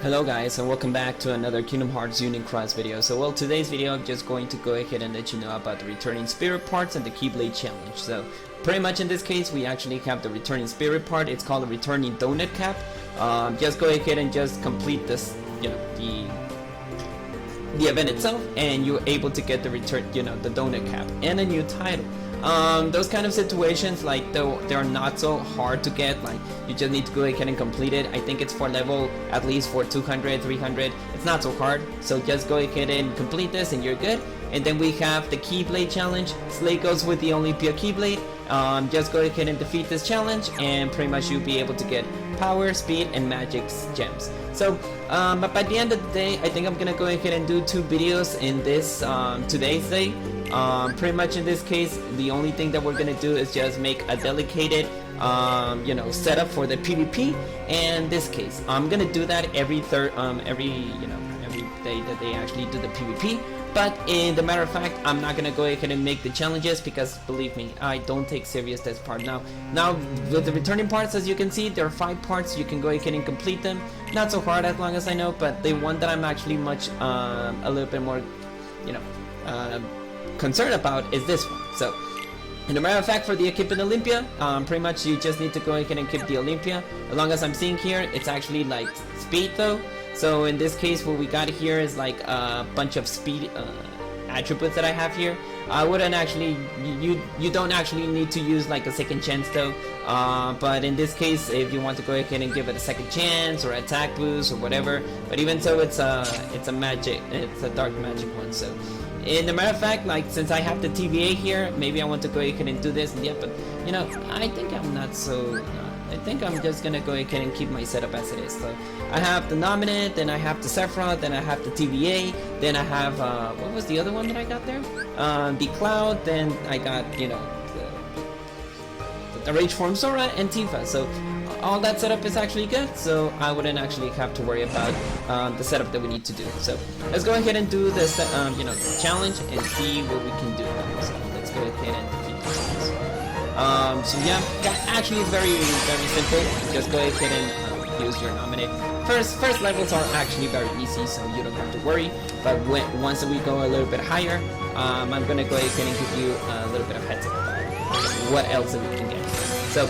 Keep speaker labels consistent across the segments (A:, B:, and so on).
A: Hello guys, and welcome back to another Kingdom Hearts Union Cross video. So today's video I'm just going to go ahead and let you know about the returning spirit parts and the Keyblade challenge. So pretty much in this case we actually have the returning spirit part. It's called a returning donut cap. Just go ahead and just complete this, the event itself, and you're able to get the return, the donut cap and a new title. Those kind of situations, like they're not so hard to get. Like you just need to go ahead and complete it. I think it's for level at least for 200, 300. It's not so hard, so just go ahead and complete this and you're good. And then we have the Keyblade challenge. Slay goes with the Olympia Keyblade. Just go ahead and defeat this challenge and pretty much you'll be able to get power, speed, and magic gems. So but by the end of the day, I think I'm gonna go ahead and do 2 videos in this today's day. Pretty much in this case, the only thing that we're gonna do is just make a dedicated setup for the PvP. And this case, I'm gonna do that every day that they actually do the PvP. But in the matter of fact, I'm not gonna go ahead and make the challenges because believe me, I don't take serious this part. Now with the returning parts, as you can see, there are 5 parts. You can go ahead and complete them. Not so hard as long as I know, but the one that I'm actually much a little bit more concerned about is this one. So in a matter of fact, for the equipment Olympia, pretty much you just need to go ahead and keep the Olympia. As long as I'm seeing here, it's actually like speed though. So in this case, what we got here is like a bunch of speed attributes that I have here. I wouldn't actually, you don't actually need to use like a second chance though. But in this case, if you want to go ahead and give it a second chance or attack boost or whatever, but even so, it's a magic, it's a dark magic one. So in the matter of fact, like since I have the TVA here, maybe I want to go ahead and do this. Yeah, but I think I'm not so. I think I'm just gonna go ahead and keep my setup as it is. So I have the Nominate, then I have the Sephiroth, then I have the TVA, then I have what was the other one that I got there? The Cloud, then I got the Rage Form Sora and Tifa. So all that setup is actually good, so I wouldn't actually have to worry about the setup that we need to do. So let's go ahead and do this challenge and see what we can do. So let's go ahead and defeat this. So yeah, actually it's very simple. Just go ahead and use your Nominate. First levels are actually very easy, so you don't have to worry. But once we go a little bit higher, I'm gonna go ahead and give you a little bit of heads up about what else that we can get. So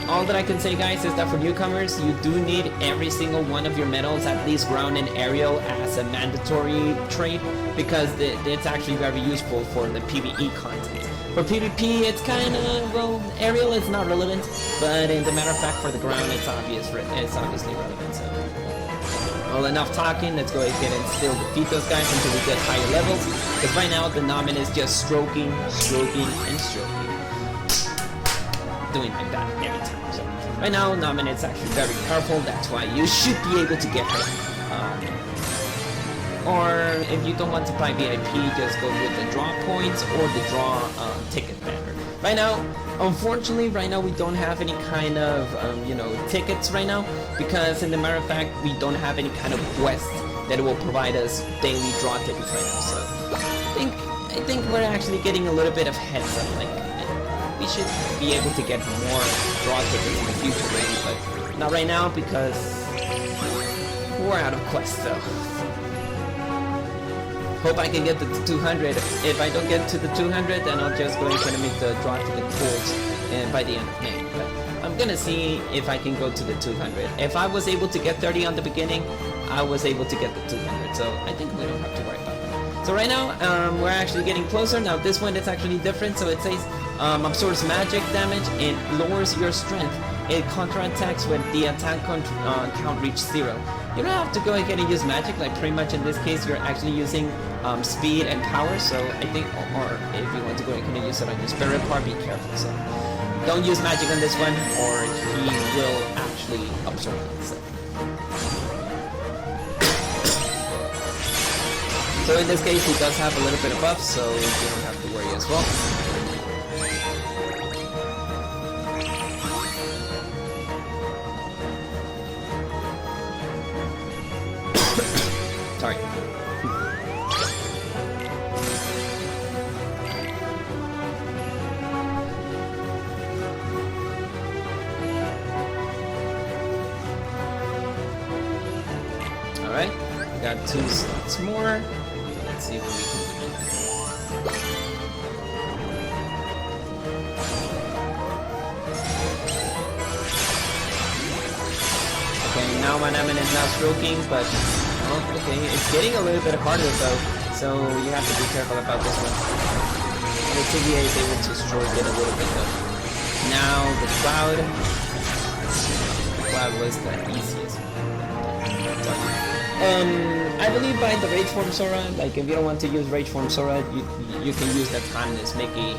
A: all that I can say, guys, is that for newcomers, you do need every single one of your medals, at least ground and aerial, as a mandatory trait, because it's actually very useful for the PvE content. For PvP, it's kind of, well, aerial is not relevant, but in the matter of fact, for the ground, it's obviously relevant. So, well, enough talking. Let's go ahead and still defeat those guys until we get higher levels. Because right now, the Nomin is just stroking, and stroking, doing like that every time. So right now, Nomin is actually very powerful. That's why you should be able to get her. Or if you don't want to buy VIP, just go with the draw points or the draw ticket banner. Right now, unfortunately, we don't have any kind of tickets right now, because in the matter of fact, we don't have any kind of quest that will provide us daily draw tickets right now. So I think we're actually getting a little bit of heads up. Like we should be able to get more draw tickets in the future, maybe, but not right now because we're out of quests though. Hope I can get to the 200. If I don't get to the 200, then I'll just go ahead and make the draw to the pools and by the end of May. But I'm gonna see if I can go to the 200. If I was able to get 30 on the beginning, I was able to get the 200. So I think we don't have to worry about that. So right now, we're actually getting closer. Now this one is actually different. So it says absorbs magic damage and lowers your strength. It counterattacks when the attack count reaches 0. You don't have to go ahead and use magic. Like pretty much in this case, you're actually using speed and power. So I think, or if you want to go ahead and use it on your spirit part, be careful. So don't use magic on this one, or he will actually absorb it. So in this case, he does have a little bit of buff, so you don't have to worry as well. Sorry. Alright, we got 2 slots more. Let's see what we can do. Okay, now my Namin is now stroking, but oh, okay, it's getting a little bit harder though, so you have to be careful about this one. The TVA is able to stroke it a little bit though. Now the Cloud was the easiest. I believe by the Rage Form Sora, like if you don't want to use Rage Form Sora, you can use the Timeless Mickey,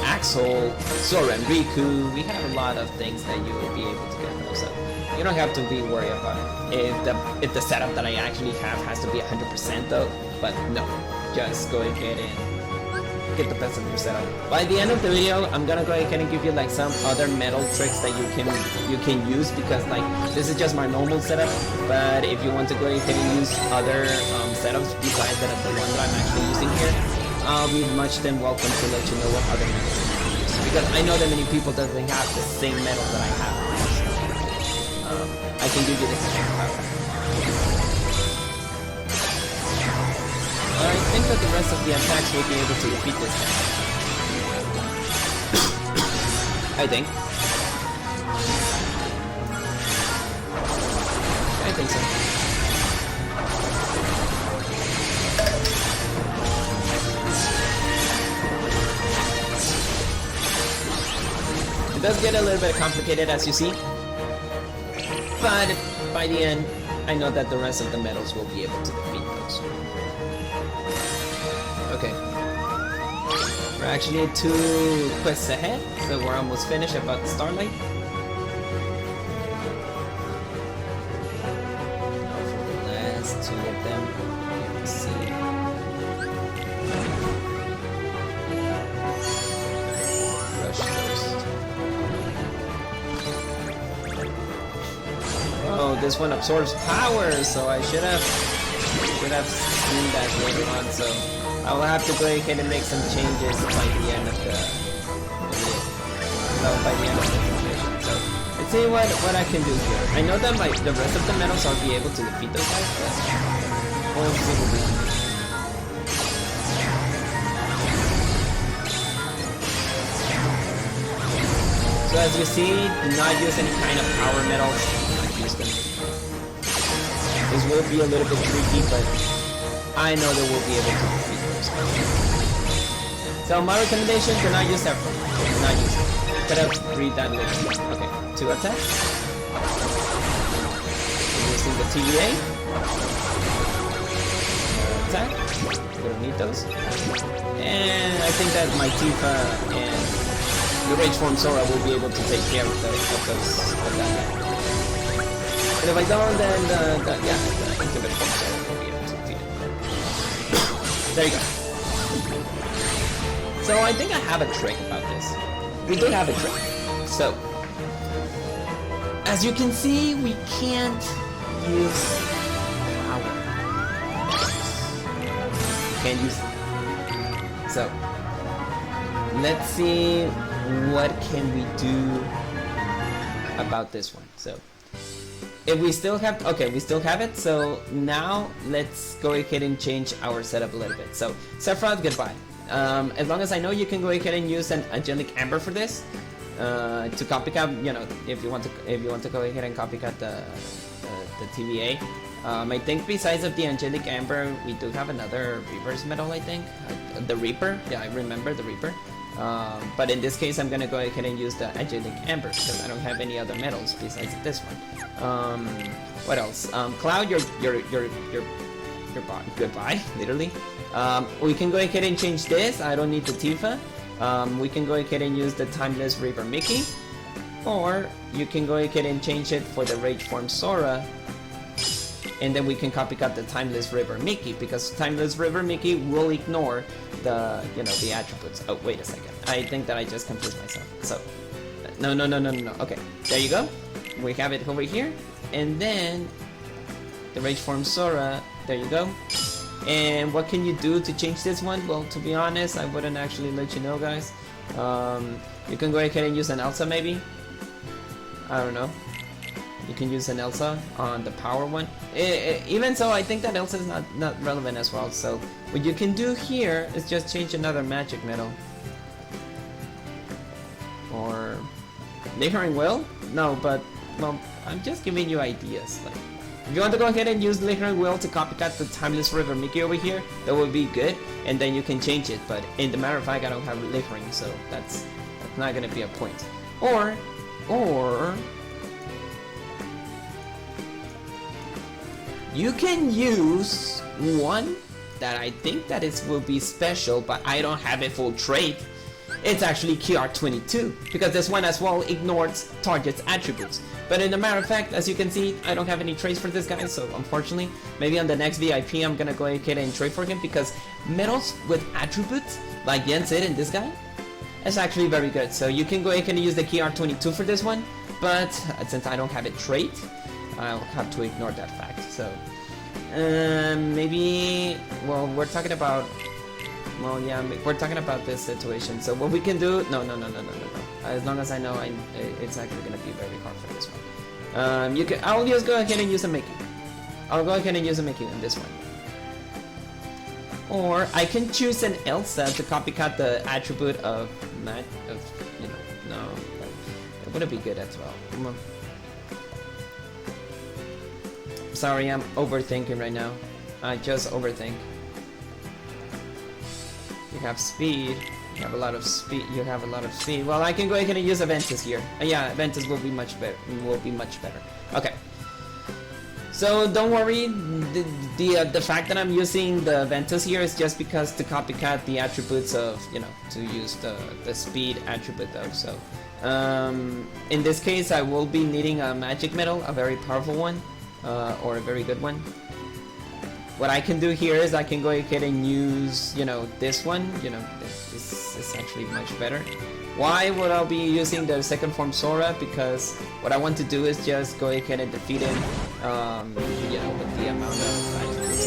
A: Axel, Sora and Riku. We have a lot of things that you will be able to get though, so you don't have to be worried about it. If the setup that I actually have has to be 100% though, but no, just go ahead and get the best of your setup. By the end of the video, I'm gonna go ahead and give you like some other metal tricks that you can use, because like this is just my normal setup. But if you want to go ahead and use other setups besides the one that I'm actually using here, I'll be much then welcome to let you know what other metals you can use, because I know that many people doesn't have the same metal that I have. I can give you this example. I think that the rest of the attacks will be able to defeat this guy. I think. I think so. It does get a little bit complicated, as you see, but by the end, I know that the rest of the metals will be able to defeat those. Okay. We're actually 2 quests ahead, so we're almost finished about the Starlight. Now for the last 2 of them, let's see. Rush those. Oh, this one absorbs power, so I should have seen that later on, so I will have to go ahead and make some changes by the end of the transmission. So let's see what I can do here. I know that the rest of the metals I'll be able to defeat those guys, but we'll see what we can do. So as you see, do not use any kind of power metals. Use them. This will be a little bit tricky, but I know that we'll be able to defeat those. So my recommendation, do not use Sephiroth. Do not use it. Could have read that later. Okay, 2 attacks. Using the TVA. Attack. We don't need those. And I think that my Tifa and the Rage Form Sora will be able to take care of that. And if I don't, then the Antipyretic Form Sora will be able to defeat it. There you go. So I think I have a trick about this. We do have a trick. So, as you can see, we can't use power. We can't use it. So, let's see what can we do about this one. So, if we still have, okay, we still have it. So now let's go ahead and change our setup a little bit. So Sephiroth, goodbye. As long as I know, you can go ahead and use an Angelic Amber for this to copycat. You know, if you want to go ahead and copycat the TVA. I think besides of the Angelic Amber, we do have another reverse metal. I think the Reaper. Yeah, I remember the Reaper. But in this case, I'm gonna go ahead and use the Angelic Amber because I don't have any other metals besides this one. What else? Cloud, you're goodbye, literally. We can go ahead and change this. I don't need the Tifa. We can go ahead and use the Timeless Reaper Mickey, or you can go ahead and change it for the Rage Form Sora. And then we can copycat the Timeless River Mickey, because Timeless River Mickey will ignore the, the attributes. Oh, wait a second. I think that I just confused myself. So, no. Okay, there you go. We have it over here. And then the Rage Form Sora, there you go. And what can you do to change this one? Well, to be honest, I wouldn't actually let you know, guys. You can go ahead and use an Elsa, maybe. I don't know. You can use an Elsa on the power one. Even so, I think that Elsa is not relevant as well. So what you can do here is just change another magic metal. Or Lingering Will? No, but well, I'm just giving you ideas. Like, if you want to go ahead and use Lingering Will to copycat the Timeless River Mickey over here, that would be good, and then you can change it. But in the matter of fact, I don't have Lingering, so that's not gonna be a point. Or you can use one that I think that will be special, but I don't have a full trait. It's actually KR22, because this one as well ignores target's attributes. But in a matter of fact, as you can see, I don't have any traits for this guy, so unfortunately, maybe on the next VIP I'm gonna go ahead and trade for him, because metals with attributes, like Yensid and this guy, is actually very good. So you can go ahead and use the KR22 for this one, but since I don't have a trait, I'll have to ignore that fact. So maybe, well, we're talking about, well, yeah, we're talking about this situation. So what we can do, no. As long as I know, it's actually gonna be very hard for this one. I'll just go ahead and use a Mickey. I'll go ahead and use a Mickey on this one. Or I can choose an Elsa to copycat the attribute of you know, no, it wouldn't be good as well. Come on. Sorry, I'm overthinking right now. I just overthink. You have speed. You have a lot of speed. You have a lot of speed. Well, I can go ahead and use Aventus here. Yeah, Aventus will be much better. Okay. So don't worry. The fact that I'm using the Aventus here is just because to copycat the attributes of, you know, to use the speed attribute though. So in this case, I will be needing a magic metal, a very powerful one, or a very good one. What I can do here is I can go ahead and use, you know, this one. You know, this is actually much better. Why would I be using the second form Sora? Because what I want to do is just go ahead and defeat him, you know, with the amount of attributes.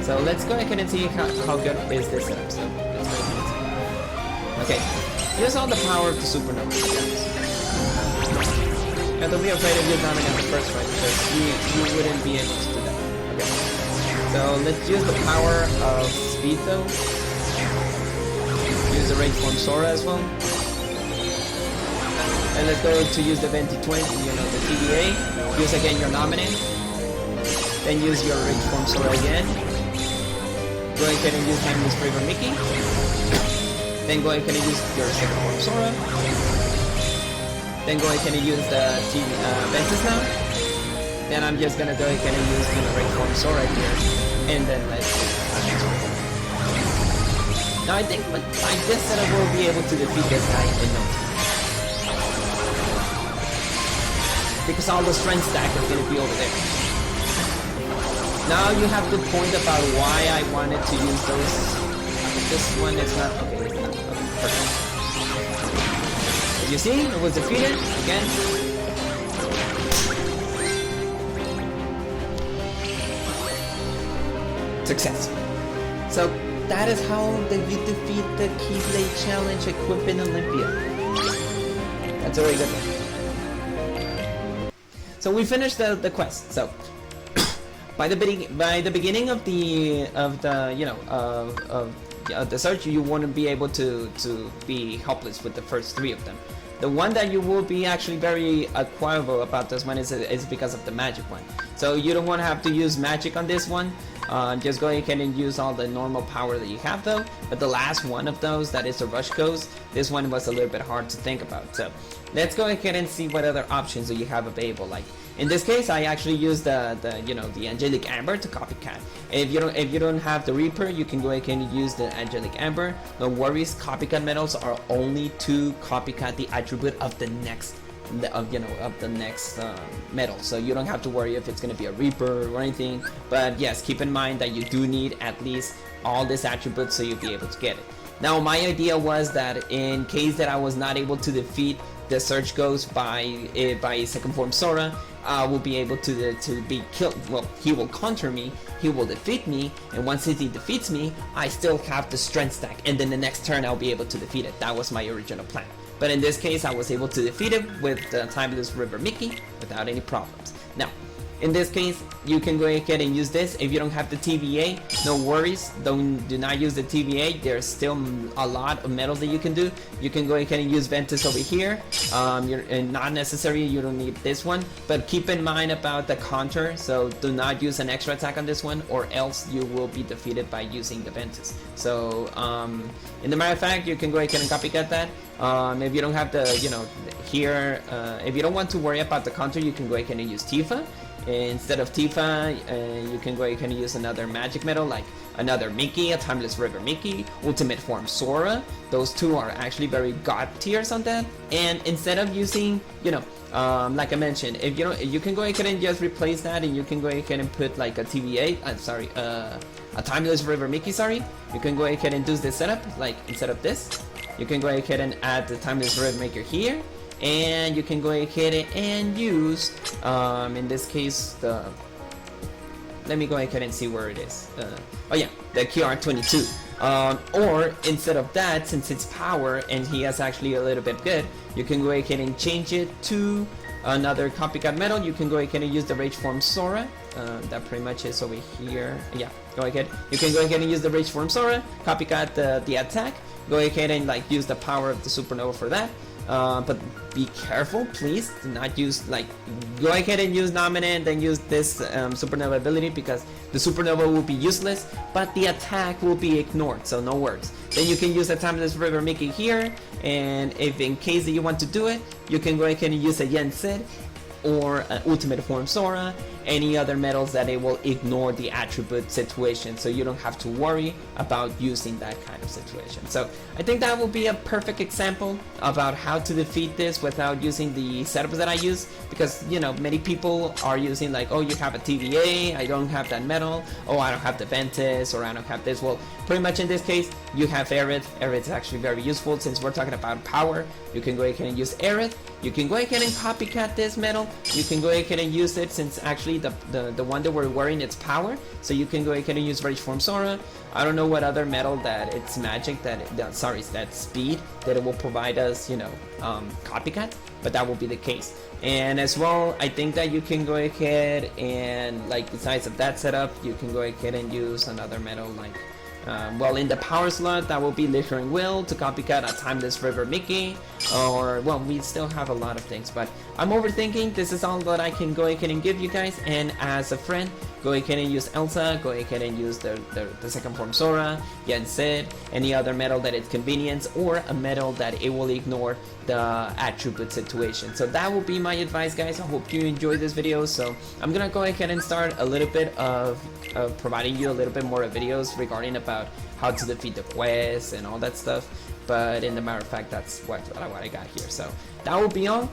A: So let's go ahead and see how good is this setup. So let's go ahead and see. Okay, use all the power of the supernova. And don't be afraid of you dying on the first try, because you wouldn't be able to do that. So let's use the power of speed though. Use the rage form Sora as well. And let's go to use the 2020, you know, the TVA. Use again your nominate. Then use your rage form Sora again. Go ahead and use Timeless River Mickey. Then go ahead and use your second form Sora. Then go ahead and use the Ventus now. Then I'm just gonna go ahead and use, you know, rage form Sora here, and then let's now I think by this setup we'll be able to defeat this guy in no time, because all the strength stack is gonna be over there. Now you have the point about why I wanted to use those. This one is not okay. It's not okay. Perfect. As you see, it was defeated again. Success. So that is how you defeat the Keyblade challenge equipped in Olympia. That's a very good one. So we finished the quest. So by the beginning of the you know of the search, you wouldn't be able to be helpless with the first 3 of them. The one that you will be actually very acquirable about this one is because of the magic one. So you don't want to have to use magic on this one. Just go ahead and use all the normal power that you have though. But the last one of those, that is the rush codes, this one was a little bit hard to think about. So let's go ahead and see what other options do you have available. Like in this case, I actually use the you know, the Angelic Amber to copycat. If you don't have the Reaper, you can go ahead and use the Angelic Amber. No worries, copycat metals are only to copycat the attribute of the next metal, so you don't have to worry if it's going to be a Reaper or anything. But yes, keep in mind that you do need at least all these attributes so you'll be able to get it. Now my idea was that in case that I was not able to defeat the Search Ghost by second form Sora, I will be able to be killed. Well, he will counter me, he will defeat me, and once he defeats me, I still have the strength stack, and then the next turn I'll be able to defeat it. That was my original plan. but in this case I was able to defeat it with the Timeless River Mickey without any problems. Now, in this case, you can go ahead and use this. If you don't have the TVA, no worries. Do not use the TVA. There's still a lot of medals that you can do. You can go ahead and use Ventus over here. And not necessary. You don't need this one. But keep in mind about the counter. So do not use an extra attack on this one, or else you will be defeated by using the Ventus. So, in the matter of fact, you can go ahead and copycat that. If you don't have the, here, if you don't want to worry about the counter, you can go ahead and use Tifa. Instead of Tifa, you can go ahead and use another magic medal, like another Mickey, a Timeless River Mickey, Ultimate Form Sora. Those two are actually very god tiers on that. And instead of using, like I mentioned, if you can go ahead and just replace that, and you can go ahead and put like a TVA, a Timeless River Mickey, you can go ahead and do this setup, like instead of this, you can go ahead and add the Timeless River Maker here. And you can go ahead and use, in this case, let me go ahead and see where it is. The QR22. Or instead of that, since it's power and he has actually a little bit good, you can go ahead and change it to another copycat medal. You can go ahead and use the Rage Form Sora. That pretty much is over here. Yeah, go ahead. You can go ahead and use the Rage Form Sora, copycat the attack. Go ahead and like use the power of the Supernova for that. But be careful, please. Do not use, go ahead and use Nominate, then use this Supernova ability, because the Supernova will be useless, but the attack will be ignored, so no worries. Then you can use the Timeless River Mickey here, and if in case that you want to do it, you can go ahead and use a Yen Sid or an Ultimate Form Sora, any other medals that it will ignore the attribute situation, so you don't have to worry about using that kind of situation. So I think that will be a perfect example about how to defeat this without using the setups that I use, because many people are using like, oh, you have a TVA, I don't have that medal, oh, I don't have the Ventus, or I don't have this. Well, pretty much in this case you have Aerith. Aerith is actually very useful since we're talking about power. You can go ahead and use Aerith. You can go ahead and copycat this medal. You can go ahead and use it, since actually the one that we're wearing, it's power, so you can go ahead and use Rage Form Sora. I don't know what other medal that it's magic that speed that it will provide us, copycat, but that will be the case. And as well, I think that you can go ahead and, like, besides of that setup, you can go ahead and use another medal, like in the power slot, that will be Littering Will to copycat a Timeless River Mickey, or, well, we still have a lot of things, but I'm overthinking. This is all that I can go ahead and give you guys, and as a friend, go ahead and use Elsa, go ahead and use the second form Sora, Yen Sid, any other medal that it's convenience, or a medal that it will ignore the attribute situation. So that will be my advice, guys. I hope you enjoyed this video. So I'm gonna go ahead and start a little bit of providing you a little bit more videos regarding about how to defeat the quests and all that stuff. But in the matter of fact, that's what I got here. So that will be all.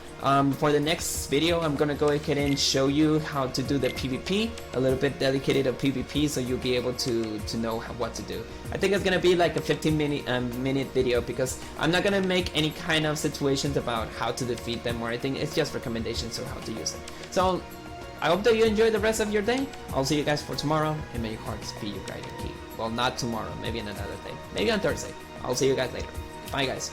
A: For the next video, I'm gonna go ahead and show you how to do the PvP, a little bit dedicated to PvP, so you'll be able to know what to do. I think it's gonna be like a 15-minute video, because I'm not gonna make any kind of situations about how to defeat them or anything. It's just recommendations of how to use it. So I hope that you enjoy the rest of your day. I'll see you guys for tomorrow, and may your hearts be your guiding key. Well, not tomorrow, maybe on another day, maybe on Thursday. I'll see you guys later. Bye, guys.